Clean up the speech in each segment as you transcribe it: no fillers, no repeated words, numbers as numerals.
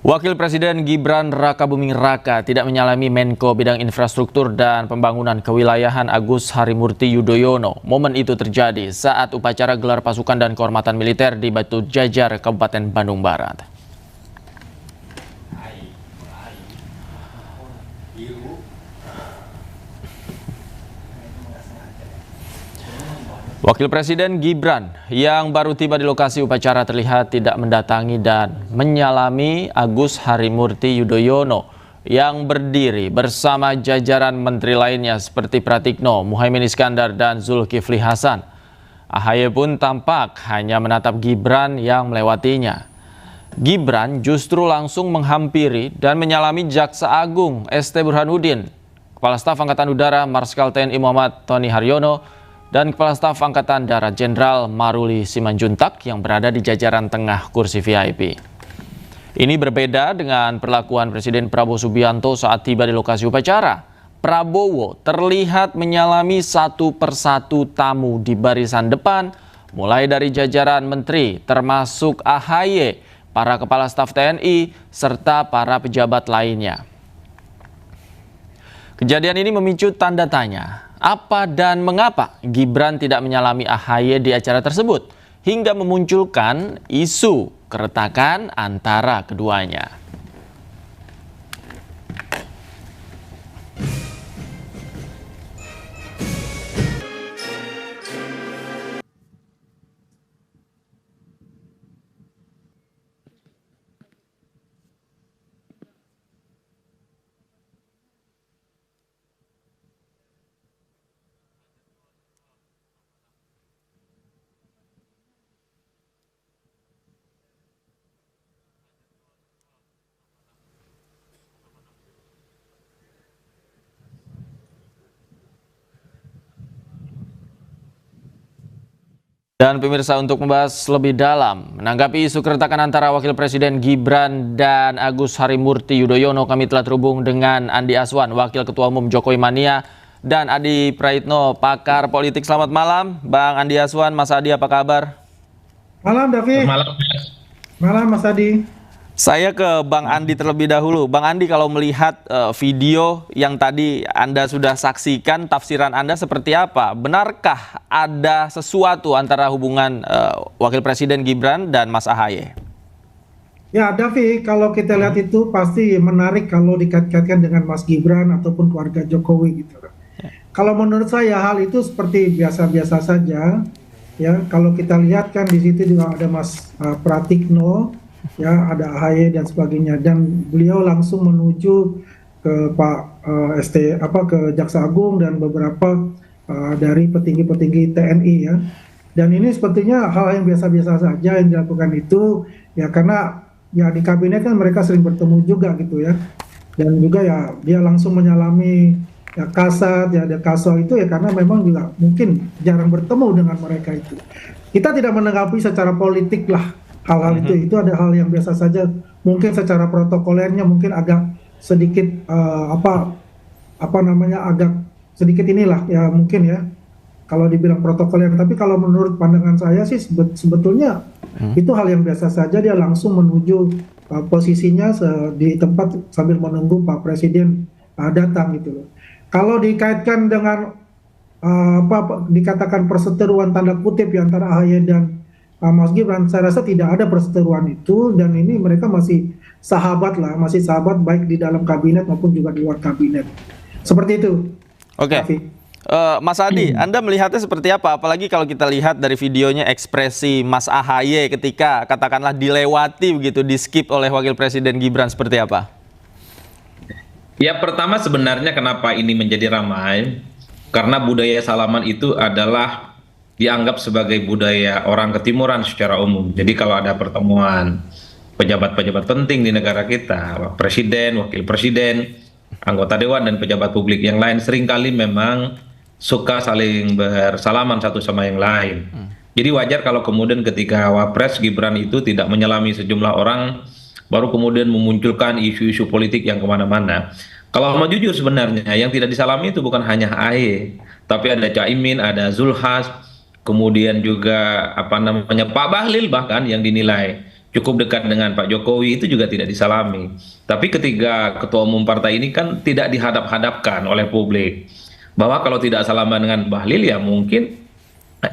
Wakil Presiden Gibran Rakabuming Raka tidak menyalami Menko Bidang Infrastruktur dan Pembangunan Kewilayahan Agus Harimurti Yudhoyono. Momen itu terjadi saat upacara gelar pasukan dan kehormatan militer di Batu Jajar, Kabupaten Bandung Barat. Wakil Presiden Gibran yang baru tiba di lokasi upacara terlihat tidak mendatangi dan menyalami Agus Harimurti Yudhoyono yang berdiri bersama jajaran menteri lainnya seperti Pratikno, Muhaimin Iskandar, dan Zulkifli Hasan. AHY pun tampak hanya menatap Gibran yang melewatinya. Gibran justru langsung menghampiri dan menyalami Jaksa Agung ST Burhanuddin, Kepala Staf Angkatan Udara Marskal TNI Muhammad Tony Haryono, dan Kepala Staf Angkatan Darat Jenderal Maruli Simanjuntak yang berada di jajaran tengah kursi VIP. Ini berbeda dengan perlakuan Presiden Prabowo Subianto saat tiba di lokasi upacara. Prabowo terlihat menyalami satu persatu tamu di barisan depan, mulai dari jajaran menteri termasuk AHY, para Kepala Staf TNI, serta para pejabat lainnya. Kejadian ini memicu tanda tanya, apa dan mengapa Gibran tidak menyalami AHY di acara tersebut, hingga memunculkan isu keretakan antara keduanya. Dan pemirsa, untuk membahas lebih dalam menanggapi isu keretakan antara Wakil Presiden Gibran dan Agus Harimurti Yudhoyono, kami telah terhubung dengan Andi Aswan, Wakil Ketua Umum Jokowi Mania, dan Adi Praitno, pakar politik. Selamat malam, Bang Andi Aswan. Mas Adi, apa kabar? Malam, David. Malam. Malam, Mas Adi. Saya ke Bang Andi terlebih dahulu. Bang Andi, kalau melihat video yang tadi Anda sudah saksikan, tafsiran Anda seperti apa? Benarkah ada sesuatu antara hubungan Wakil Presiden Gibran dan Mas AHY? Ya, David, kalau kita lihat itu pasti menarik kalau dikait-kaitkan dengan Mas Gibran ataupun keluarga Jokowi gitu. Kalau menurut saya hal itu seperti biasa-biasa saja. Ya, kalau kita lihat kan di situ juga ada Mas Pratikno, ya, ada AHY dan sebagainya, dan beliau langsung menuju ke ke Jaksa Agung dan beberapa dari petinggi-petinggi TNI, ya. Dan ini sepertinya hal yang biasa-biasa saja yang dilakukan itu, ya, karena ya di kabinet kan mereka sering bertemu juga gitu, ya. Dan juga ya dia langsung menyalami ya Kasat, ya, ada Kaso itu ya karena memang juga mungkin jarang bertemu dengan mereka itu. Kita tidak menanggapi secara politik lah hal-hal itu ada hal yang biasa saja. Mungkin secara protokolernya mungkin agak sedikit agak sedikit inilah ya mungkin ya kalau dibilang protokoler. Tapi kalau menurut pandangan saya sih sebetulnya itu hal yang biasa saja. Dia langsung menuju posisinya di tempat sambil menunggu Pak Presiden datang gitu loh. Kalau dikaitkan dengan dikatakan perseteruan tanda kutip ya antara AHY dan Mas Gibran, saya rasa tidak ada perseteruan itu, dan ini mereka masih sahabat lah, masih sahabat baik di dalam kabinet maupun juga di luar kabinet. Seperti itu. Oke. Mas Adi, Anda melihatnya seperti apa? Apalagi kalau kita lihat dari videonya ekspresi Mas AHY ketika katakanlah dilewati begitu, di skip oleh Wakil Presiden Gibran, seperti apa? Ya, pertama sebenarnya kenapa ini menjadi ramai, karena budaya salaman itu adalah dianggap sebagai budaya orang ketimuran secara umum. Jadi kalau ada pertemuan pejabat-pejabat penting di negara kita, presiden, wakil presiden, anggota dewan, dan pejabat publik yang lain, seringkali memang suka saling bersalaman satu sama yang lain. Jadi wajar kalau kemudian ketika Wapres Gibran itu tidak menyalami sejumlah orang, baru kemudian memunculkan isu-isu politik yang kemana-mana. Kalau mau jujur sebenarnya yang tidak disalami itu bukan hanya AHY, tapi ada Caimin, ada Zulhas, kemudian juga Pak Bahlil bahkan yang dinilai cukup dekat dengan Pak Jokowi itu juga tidak disalami. Tapi ketika ketua umum partai ini kan tidak dihadap-hadapkan oleh publik bahwa kalau tidak salaman dengan Bahlil ya mungkin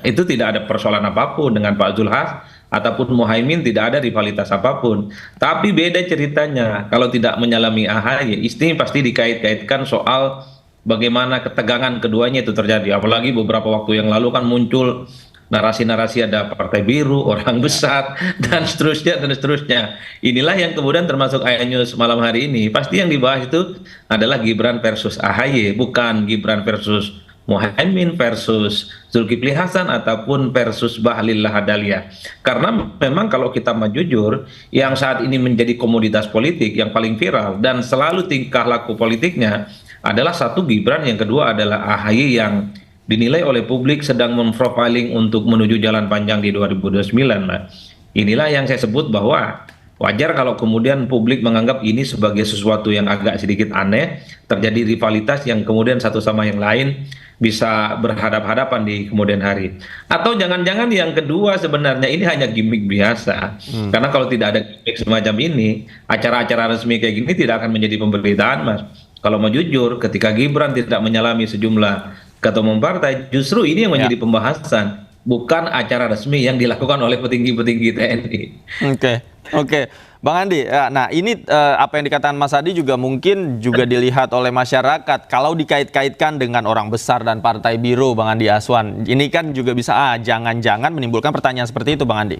itu tidak ada persoalan apapun dengan Pak Zulhas ataupun Muhaimin, tidak ada rivalitas apapun. Tapi beda ceritanya kalau tidak menyalami AHY, ini pasti dikait-kaitkan soal bagaimana ketegangan keduanya itu terjadi. Apalagi beberapa waktu yang lalu kan muncul narasi-narasi ada partai biru, orang besar, dan seterusnya, dan seterusnya. Inilah yang kemudian termasuk Aya News malam hari ini. Pasti yang dibahas itu adalah Gibran versus AHY, bukan Gibran versus Muhaimin versus Zulkifli Hasan ataupun versus Bahlil Lahadalia. Karena memang kalau kita mau jujur, yang saat ini menjadi komoditas politik yang paling viral dan selalu tingkah laku politiknya adalah satu Gibran, yang kedua adalah AHY yang dinilai oleh publik sedang memprofiling untuk menuju jalan panjang di 2029. Nah, inilah yang saya sebut bahwa wajar kalau kemudian publik menganggap ini sebagai sesuatu yang agak sedikit aneh, terjadi rivalitas yang kemudian satu sama yang lain bisa berhadap-hadapan di kemudian hari. Atau jangan-jangan yang kedua sebenarnya ini hanya gimmick biasa. Karena kalau tidak ada gimmick semacam ini, acara-acara resmi kayak gini tidak akan menjadi pemberitaan, Mas. Kalau mau jujur, ketika Gibran tidak menyalami sejumlah ketua umum partai, justru ini yang menjadi pembahasan, bukan acara resmi yang dilakukan oleh petinggi-petinggi TNI. Oke. Bang Andi, nah ini apa yang dikatakan Mas Adi juga mungkin juga dilihat oleh masyarakat. Kalau dikait-kaitkan dengan orang besar dan partai biru, Bang Andi Aswan, ini kan juga bisa jangan-jangan menimbulkan pertanyaan seperti itu, Bang Andi.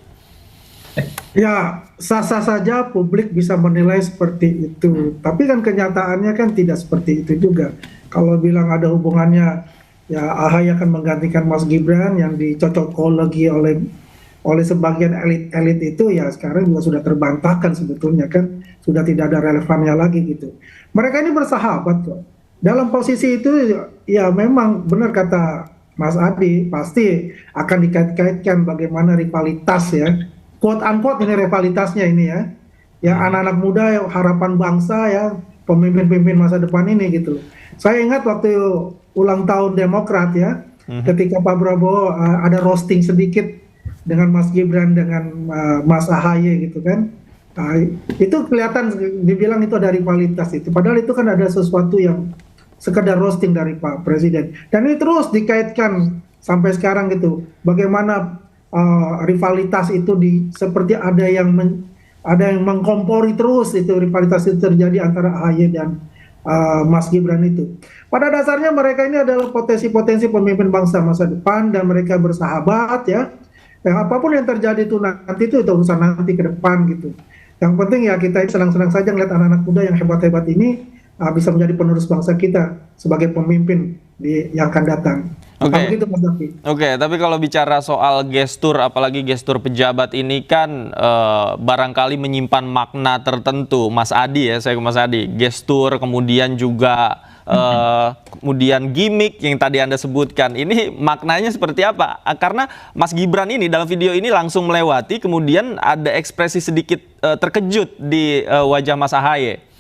Ya, sah-sah saja publik bisa menilai seperti itu. Tapi kan kenyataannya kan tidak seperti itu juga. Kalau bilang ada hubungannya, ya AHY akan menggantikan Mas Gibran yang dicocokologi oleh sebagian elit-elit itu, ya sekarang juga sudah terbantahkan sebetulnya kan, sudah tidak ada relevannya lagi gitu. Mereka ini bersahabat kok. Dalam posisi itu ya memang benar kata Mas Adi, pasti akan dikait-kaitkan bagaimana rivalitas ya, quote unquote ini rivalitasnya ini ya. Ya anak-anak muda ya, harapan bangsa ya, pemimpin-pemimpin masa depan ini gitu. Saya ingat waktu ulang tahun Demokrat ya, ketika Pak Prabowo ada roasting sedikit dengan Mas Gibran dengan Mas AHY gitu kan, itu kelihatan dibilang itu ada rivalitas itu, padahal itu kan ada sesuatu yang sekedar roasting dari Pak Presiden, dan ini terus dikaitkan sampai sekarang gitu, bagaimana rivalitas itu seperti ada yang mengkompori terus itu, rivalitas itu terjadi antara AHY dan Mas Gibran itu. Pada dasarnya mereka ini adalah potensi-potensi pemimpin bangsa masa depan dan mereka bersahabat ya. Yang apapun yang terjadi itu nanti itu urusan nanti ke depan gitu. Yang penting ya kita senang-senang saja ngeliat anak-anak muda yang hebat-hebat ini bisa menjadi penerus bangsa kita sebagai pemimpin yang akan datang. Gitu, Mas Davi. Oke, tapi kalau bicara soal gestur, apalagi gestur pejabat ini kan barangkali menyimpan makna tertentu. Mas Adi ya, saya ke Mas Adi. Gestur kemudian juga kemudian gimmick yang tadi Anda sebutkan, ini maknanya seperti apa? Karena Mas Gibran ini dalam video ini langsung melewati, kemudian ada ekspresi sedikit terkejut di wajah Mas AHY.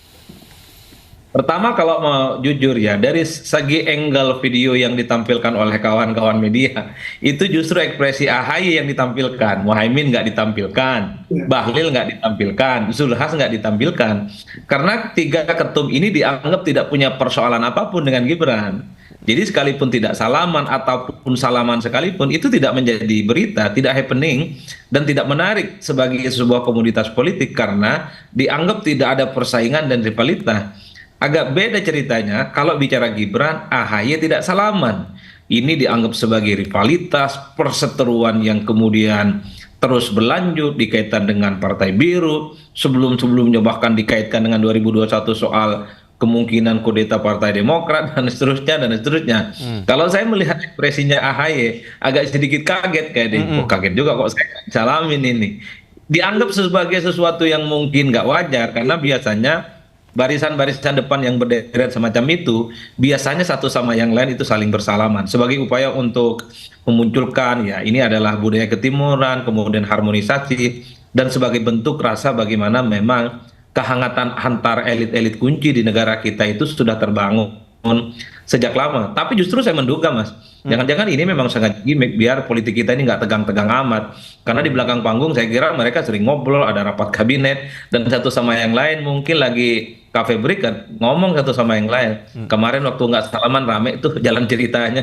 Pertama kalau mau jujur ya, dari segi angle video yang ditampilkan oleh kawan-kawan media, itu justru ekspresi AHY yang ditampilkan, Muhaimin nggak ditampilkan, Bahlil nggak ditampilkan, Zulhas nggak ditampilkan. Karena tiga ketum ini dianggap tidak punya persoalan apapun dengan Gibran. Jadi sekalipun tidak salaman ataupun salaman sekalipun, itu tidak menjadi berita, tidak happening, dan tidak menarik sebagai sebuah komoditas politik karena dianggap tidak ada persaingan dan rivalitas. Agak beda ceritanya kalau bicara Gibran, AHY tidak salaman. Ini dianggap sebagai rivalitas, perseteruan yang kemudian terus berlanjut dikaitkan dengan Partai Biru. Sebelum-sebelumnya bahkan dikaitkan dengan 2021 soal kemungkinan kudeta Partai Demokrat dan seterusnya dan seterusnya. Kalau saya melihat ekspresinya AHY agak sedikit kaget kayaknya. Kaget juga kok saya salamin ini. Dianggap sebagai sesuatu yang mungkin nggak wajar karena biasanya barisan-barisan depan yang berderet semacam itu biasanya satu sama yang lain itu saling bersalaman sebagai upaya untuk memunculkan ya ini adalah budaya ketimuran, kemudian harmonisasi dan sebagai bentuk rasa bagaimana memang kehangatan antar elit-elit kunci di negara kita itu sudah terbangun. dibangun sejak lama. Tapi justru saya menduga, Mas, jangan-jangan ini memang sangat gimmick biar politik kita ini nggak tegang-tegang amat. Karena di belakang panggung saya kira mereka sering ngobrol, ada rapat kabinet, dan satu sama yang lain mungkin lagi cafe break kan, ngomong satu sama yang lain. Kemarin waktu nggak salaman rame itu jalan ceritanya.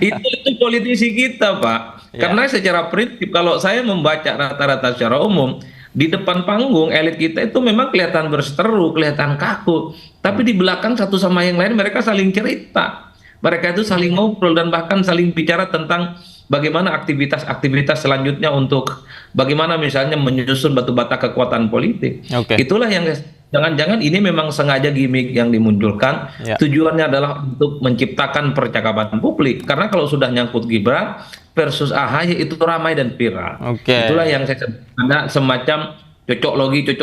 itu politisi kita, Pak. Karena secara prinsip kalau saya membaca rata-rata secara umum, di depan panggung elit kita itu memang kelihatan berseteru, kelihatan kaku. Tapi di belakang satu sama yang lain mereka saling cerita. Mereka itu saling ngobrol dan bahkan saling bicara tentang bagaimana aktivitas-aktivitas selanjutnya untuk bagaimana misalnya menyusun batu bata kekuatan politik. Itulah yang jangan-jangan ini memang sengaja gimmick yang dimunculkan. Tujuannya adalah untuk menciptakan percakapan publik. Karena kalau sudah nyangkut Gibran versus AHY itu ramai dan viral. Itulah yang saya sebut ada semacam cocok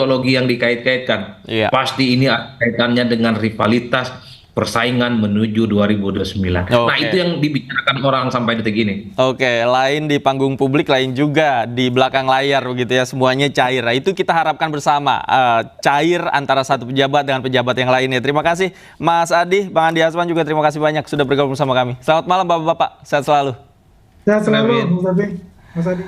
logi yang dikait-kaitkan. Pasti ini ada kaitannya dengan rivalitas persaingan menuju 2029. Nah, itu yang dibicarakan orang sampai detik ini. Lain di panggung publik, lain juga di belakang layar begitu ya, semuanya cair. Nah, itu kita harapkan bersama, cair antara satu pejabat dengan pejabat yang lainnya. Terima kasih Mas Adi, Bang Andi Asman juga terima kasih banyak sudah bergabung bersama kami. Selamat malam Bapak-bapak, sehat selalu. Sehat selalu, Mas Adi.